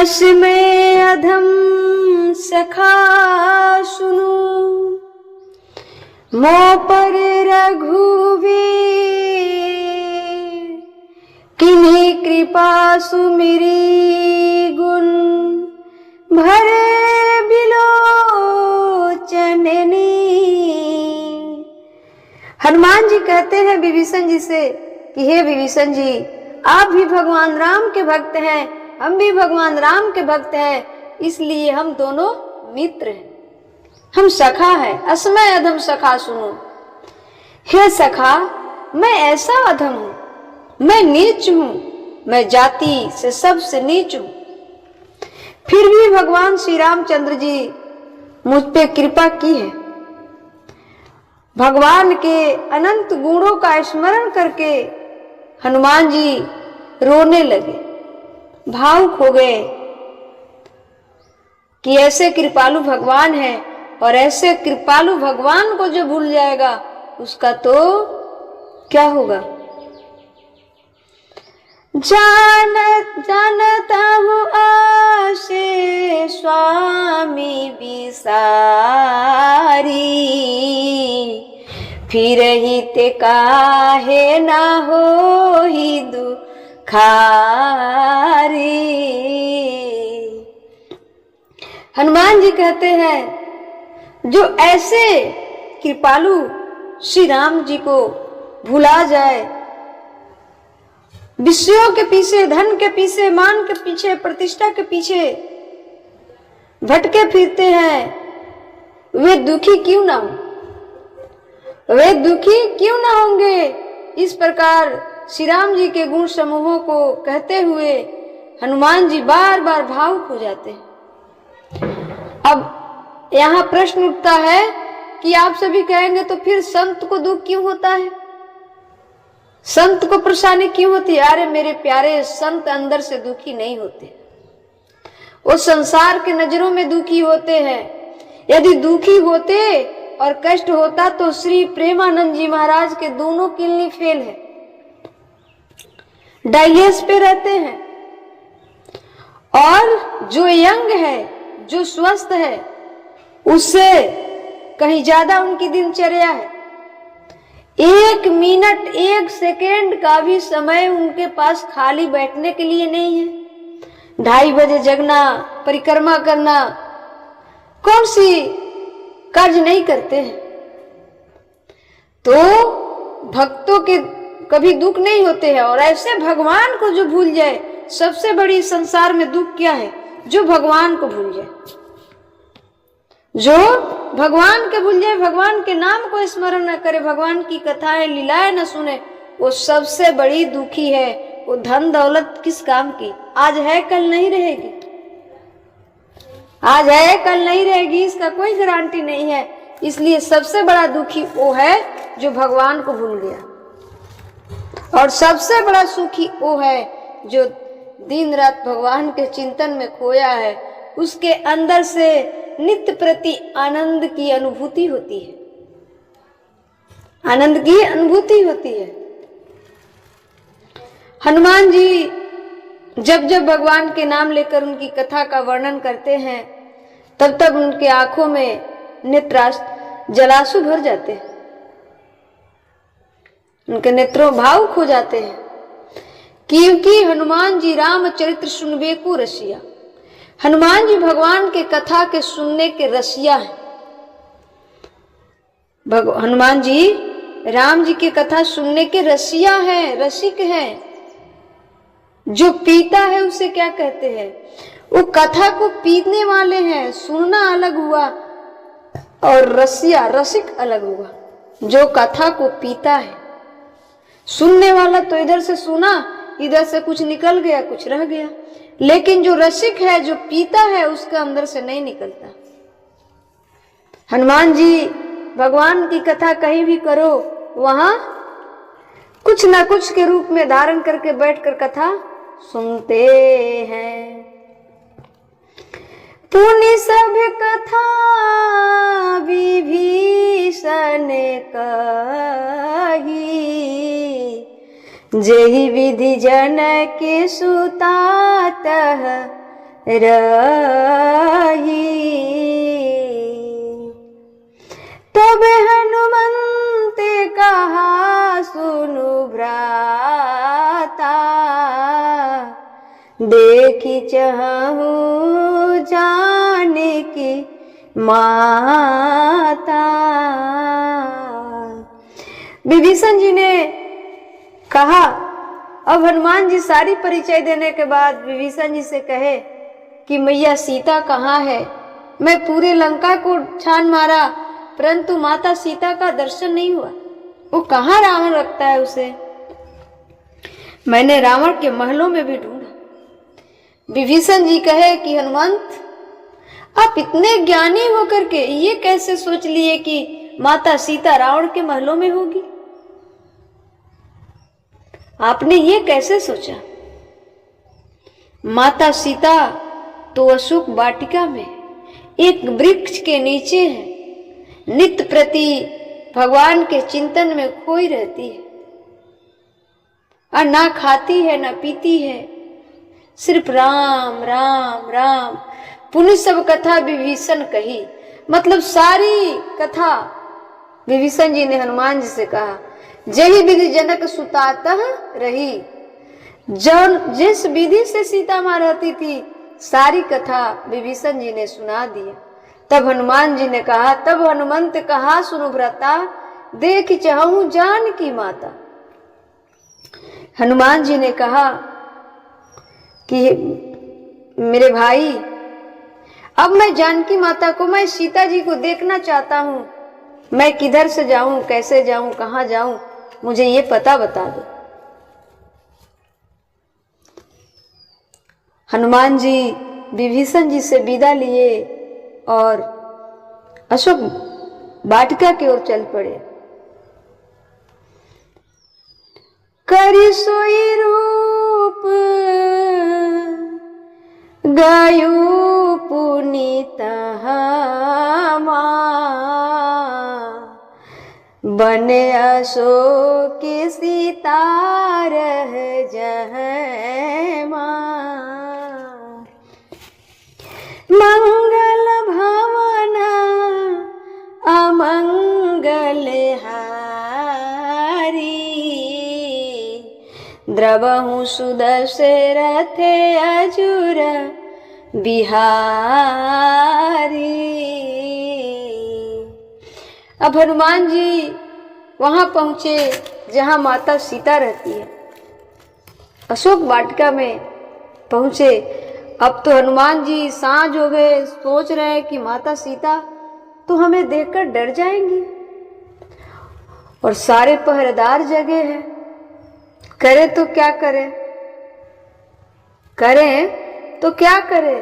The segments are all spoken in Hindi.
असमय अधम सखा सुनु, मो पर रघुवीर, किन्हीं कृपा सुमिरी गुण, भरे बिलोचननी। हनुमान जी कहते हैं विभीषण जी से कि हे विभीषण जी, आप भी भगवान राम के भक्त हैं, हम भी भगवान राम के भक्त हैं, इसलिए हम दोनों मित्र हैं, हम सखा हैं। असमय अधम सखा सुनो, हे सखा, मैं ऐसा अधम हूं, मैं नीच हूं, मैं जाति से सबसे नीच हूं, फिर भी भगवान श्री रामचंद्र जी मुझ पे कृपा की है। भगवान के अनंत गुणों का स्मरण करके हनुमान जी रोने लगे, भावुक हो गए कि ऐसे कृपालु भगवान है, और ऐसे कृपालु भगवान को जो भूल जाएगा उसका तो क्या होगा। जानता हूँ आशे स्वामी बिसारी, फिर ही ते काहे ना हो ही दुखारी। हनुमान जी कहते हैं जो ऐसे कृपालु श्री राम जी को भुला जाए, विषयों के पीछे, धन के पीछे, मान के पीछे, प्रतिष्ठा के पीछे भटके फिरते हैं, वे दुखी क्यों ना हो, वे दुखी क्यों ना होंगे। इस प्रकार श्री राम जी के गुण समूहों को कहते हुए हनुमान जी बार बार भावुक हो जाते हैं। अब यहाँ प्रश्न उठता है कि आप सभी कहेंगे तो फिर संत को दुख क्यों होता है, संत को परेशानी क्यों होती है। अरे मेरे प्यारे, संत अंदर से दुखी नहीं होते, वो संसार के नजरों में दुखी होते हैं। यदि दुखी होते और कष्ट होता तो श्री प्रेमानंद जी महाराज के दोनों किडनी फेल है, डायलिसिस पे रहते हैं, और जो यंग है, जो स्वस्थ है, उससे कहीं ज्यादा उनकी दिनचर्या है। 1 मिनट 1 सेकेंड का भी समय उनके पास खाली बैठने के लिए नहीं है। 2:30 बजे जगना, परिक्रमा करना, कौन सी कार्य नहीं करते हैं। तो भक्तों के कभी दुख नहीं होते हैं, और ऐसे भगवान को जो भूल जाए, सबसे बड़ी संसार में दुख क्या है, जो भगवान को भूल जाए, जो भगवान के भूल जाए, भगवान के नाम को स्मरण न करे, भगवान की कथाएं लीलाएं न सुने, वो सबसे बड़ी दुखी है। वो धन दौलत किस काम की, आज है कल नहीं रहेगी, आज है कल नहीं रहेगी, इसका कोई गारंटी नहीं है। इसलिए सबसे बड़ा दुखी वो है जो भगवान को भूल गया, और सबसे बड़ा सुखी वो है जो दिन रात भगवान के चिंतन में खोया है, उसके अंदर से नित्य प्रति आनंद की अनुभूति होती है, आनंद की अनुभूति होती है। हनुमान जी जब जब भगवान के नाम लेकर उनकी कथा का वर्णन करते हैं, तब तब उनके आंखों में नेत्राश्रु जलाशु भर जाते हैं, उनके नेत्रों भावुक हो जाते हैं, क्योंकि हनुमान जी रामचरित्र सुनबे को रसिया। हनुमान जी भगवान के कथा के सुनने के रसिया हैं। हनुमान जी राम जी की कथा सुनने के रसिया हैं, रसिक हैं। जो पीता है उसे क्या कहते हैं, वो कथा को पीने वाले हैं। सुनना अलग हुआ और रसिया, रसिक अलग हुआ। जो कथा को पीता है, सुनने वाला तो इधर से सुना, इधर से कुछ निकल गया, कुछ रह गया, लेकिन जो रसिक है, जो पीता है, उसका अंदर से नहीं निकलता। हनुमान जी भगवान की कथा कहीं भी करो, वहां कुछ ना कुछ के रूप में धारण करके बैठकर कथा सुनते हैं। पुनि सब कथा विभीषण कही, जेहि विधि जन के सुता तह रही। तब हनुमंत कहा सुनु भ्राता, देखी चाहूं जानकी माता। विभीषण जी ने कहा, अब हनुमान जी सारी परिचय देने के बाद विभीषण जी से कहे कि मैया सीता कहाँ है। मैं पूरे लंका को छान मारा परंतु माता सीता का दर्शन नहीं हुआ। वो कहाँ रावण रखता है उसे। मैंने रावण के महलों में भी ढूंढा। विभीषण जी कहे कि हनुमंत, आप इतने ज्ञानी होकर के ये कैसे सोच लिए कि माता सीता रावण के महलों में होगी। आपने ये कैसे सोचा। माता सीता तो अशोक वाटिका में एक वृक्ष के नीचे है, नित्य प्रति भगवान के चिंतन में खोई रहती है और ना खाती है ना पीती है, सिर्फ राम राम राम। पुण्य सब कथा विभीषण कही, मतलब सारी कथा विभीषण जी ने हनुमान जी से कहा। जही विधि जनक सुतातः रही, जिस विधि से सीता माँ रहती थी सारी कथा विभीषण जी ने सुना दिया। तब हनुमान जी ने कहा, तब हनुमंत कहा सुनु भ्राता, देख चाहूं जानकी माता। हनुमान जी ने कहा कि मेरे भाई, अब मैं जानकी माता को, मैं सीता जी को देखना चाहता हूं। मैं किधर से जाऊं, कैसे जाऊं, कहां जाऊं, मुझे ये पता बता दो। हनुमान जी विभीषण जी से विदा लिए और अशोक वाटिका की ओर चल पड़े। करी सोई रूप गायु पुनीत बने अशोक सीता रह जह मां। मंगल भवन अमंगल हारी, द्रवहु सुदशरथ अजुर बिहारी। अब हनुमान जी वहां पहुंचे जहां माता सीता रहती है, अशोक वाटिका में पहुंचे। अब तो हनुमान जी सांझ हो गए, सोच रहे हैं कि माता सीता तो हमें देखकर डर जाएंगी और सारे पहरेदार जगे हैं। करे तो क्या करे, करें तो क्या करे।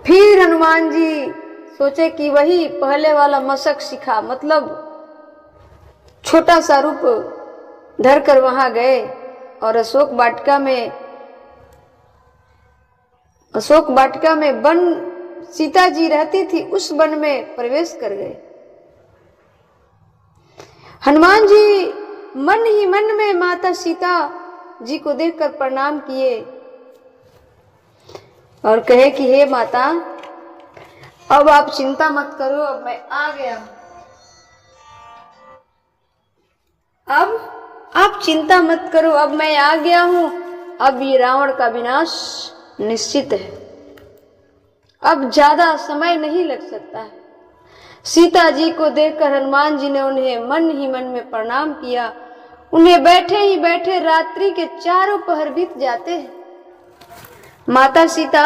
फिर हनुमान जी सोचे कि वही पहले वाला मशक शिखा, मतलब छोटा सा रूप धर कर वहां गए और अशोक वाटिका में वन सीता जी रहती थी, उस वन में प्रवेश कर गए। हनुमान जी मन ही मन में माता सीता जी को देखकर प्रणाम किए और कहे कि हे माता, अब आप चिंता मत करो, अब मैं आ गया हूं। अब आप चिंता मत करो, अब मैं आ गया हूं। अब ये रावण का विनाश निश्चित है, अब ज्यादा समय नहीं लग सकता है। सीता जी को देखकर हनुमान जी ने उन्हें मन ही मन में प्रणाम किया। उन्हें बैठे ही बैठे रात्रि के चारों पहर बीत जाते हैं। माता सीता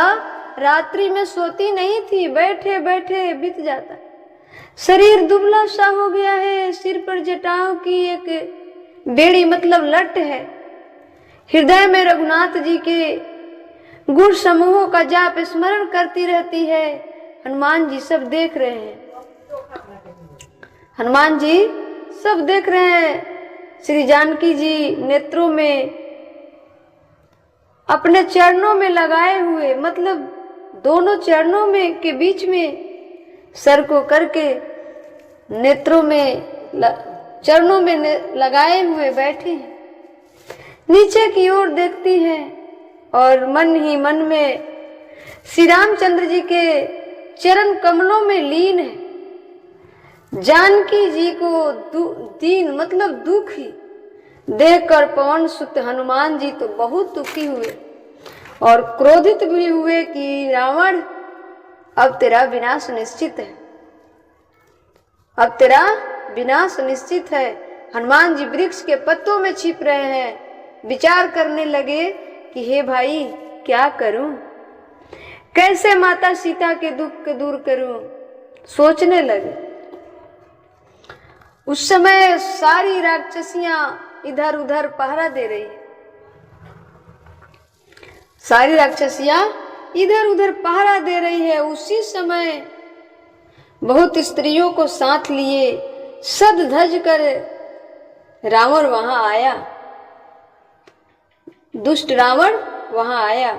रात्रि में सोती नहीं थी, बैठे बैठे बीत जाता। शरीर दुबला सा हो गया है, सिर पर जटाओं की एक बेड़ी मतलब लट है। हृदय में रघुनाथ जी के गुण समूहों का जाप स्मरण करती रहती है। हनुमान जी सब देख रहे हैं, हनुमान जी सब देख रहे हैं। श्री जानकी जी नेत्रों में अपने चरणों में लगाए हुए, मतलब दोनों चरणों में के बीच में सर को करके नेत्रों में चरणों में लगाए हुए बैठी हैं। नीचे की ओर देखती हैं और मन ही मन में श्री रामचंद्र जी के चरण कमलों में लीन है। जानकी जी को दीन मतलब दुखी देखकर पवन सुत हनुमान जी तो बहुत दुखी हुए और क्रोधित भी हुए कि रावण, अब तेरा विनाश निश्चित है, अब तेरा विनाश निश्चित है। हनुमान जी वृक्ष के पत्तों में छिप रहे हैं, विचार करने लगे कि हे भाई क्या करूं, कैसे माता सीता के दुख को दूर करूं, सोचने लगे। उस समय सारी राक्षसियां इधर उधर पहरा दे रही है, सारी राक्षसियां इधर उधर पहरा दे रही है। उसी समय बहुत स्त्रियों को साथ लिए सज धज कर रावण वहां आया, दुष्ट रावण वहां आया।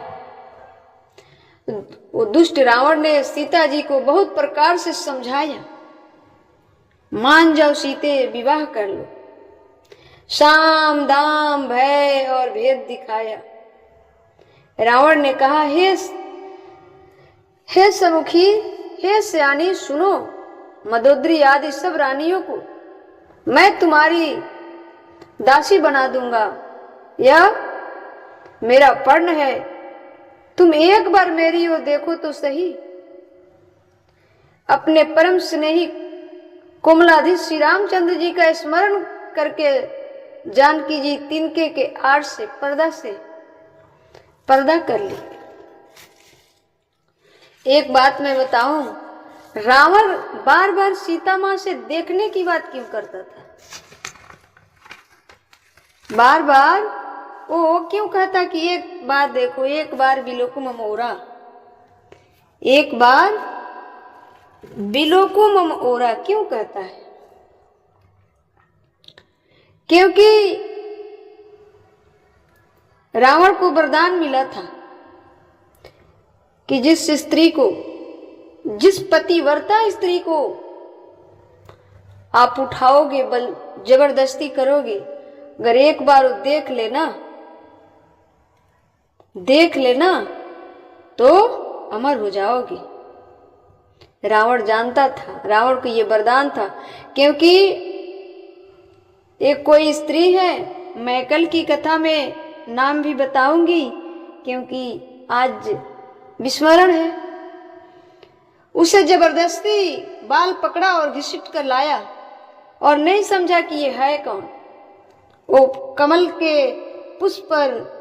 वो दुष्ट रावण ने सीता जी को बहुत प्रकार से समझाया, मान जाओ सीते, विवाह कर लो। साम दाम भय और भेद दिखाया। रावण ने कहा, हे समुखी, हे सयानी, सुनो, मदोदरी आदि सब रानियों को मैं तुम्हारी दासी बना दूंगा, यह मेरा पर्ण है, तुम एक बार मेरी ओर देखो तो सही। अपने परम स्नेही कोमलाधीश श्री रामचंद्र जी का स्मरण करके जानकी जी तिनके के आड़ से पर्दा कर ली। एक बात मैं बताऊं, रावण बार बार सीता मां से देखने की बात क्यों करता था? बार बार वो क्यों कहता कि एक बार देखो, एक बार बिलोकु मम ओरा, एक बार बिलोकु मम ओरा क्यों कहता है? क्योंकि रावण को वरदान मिला था कि जिस स्त्री को, जिस पतिव्रता स्त्री को आप उठाओगे, बल जबरदस्ती करोगे, अगर एक बार देख लेना तो अमर हो जाओगे। रावण जानता था, रावण को ये वरदान था। क्योंकि एक कोई स्त्री है, मैं कल की कथा में नाम भी बताऊंगी, क्योंकि आज विस्मरण है। उसे जबरदस्ती बाल पकड़ा और घसीट कर लाया और नहीं समझा कि ये है कौन। वो कमल के पुष्प पर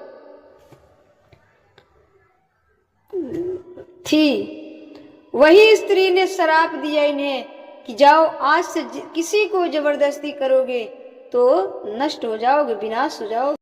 थी, वही स्त्री ने श्राप दिया इन्हें कि जाओ, आज से किसी को जबरदस्ती करोगे तो नष्ट हो जाओगे, विनाश हो जाओगे।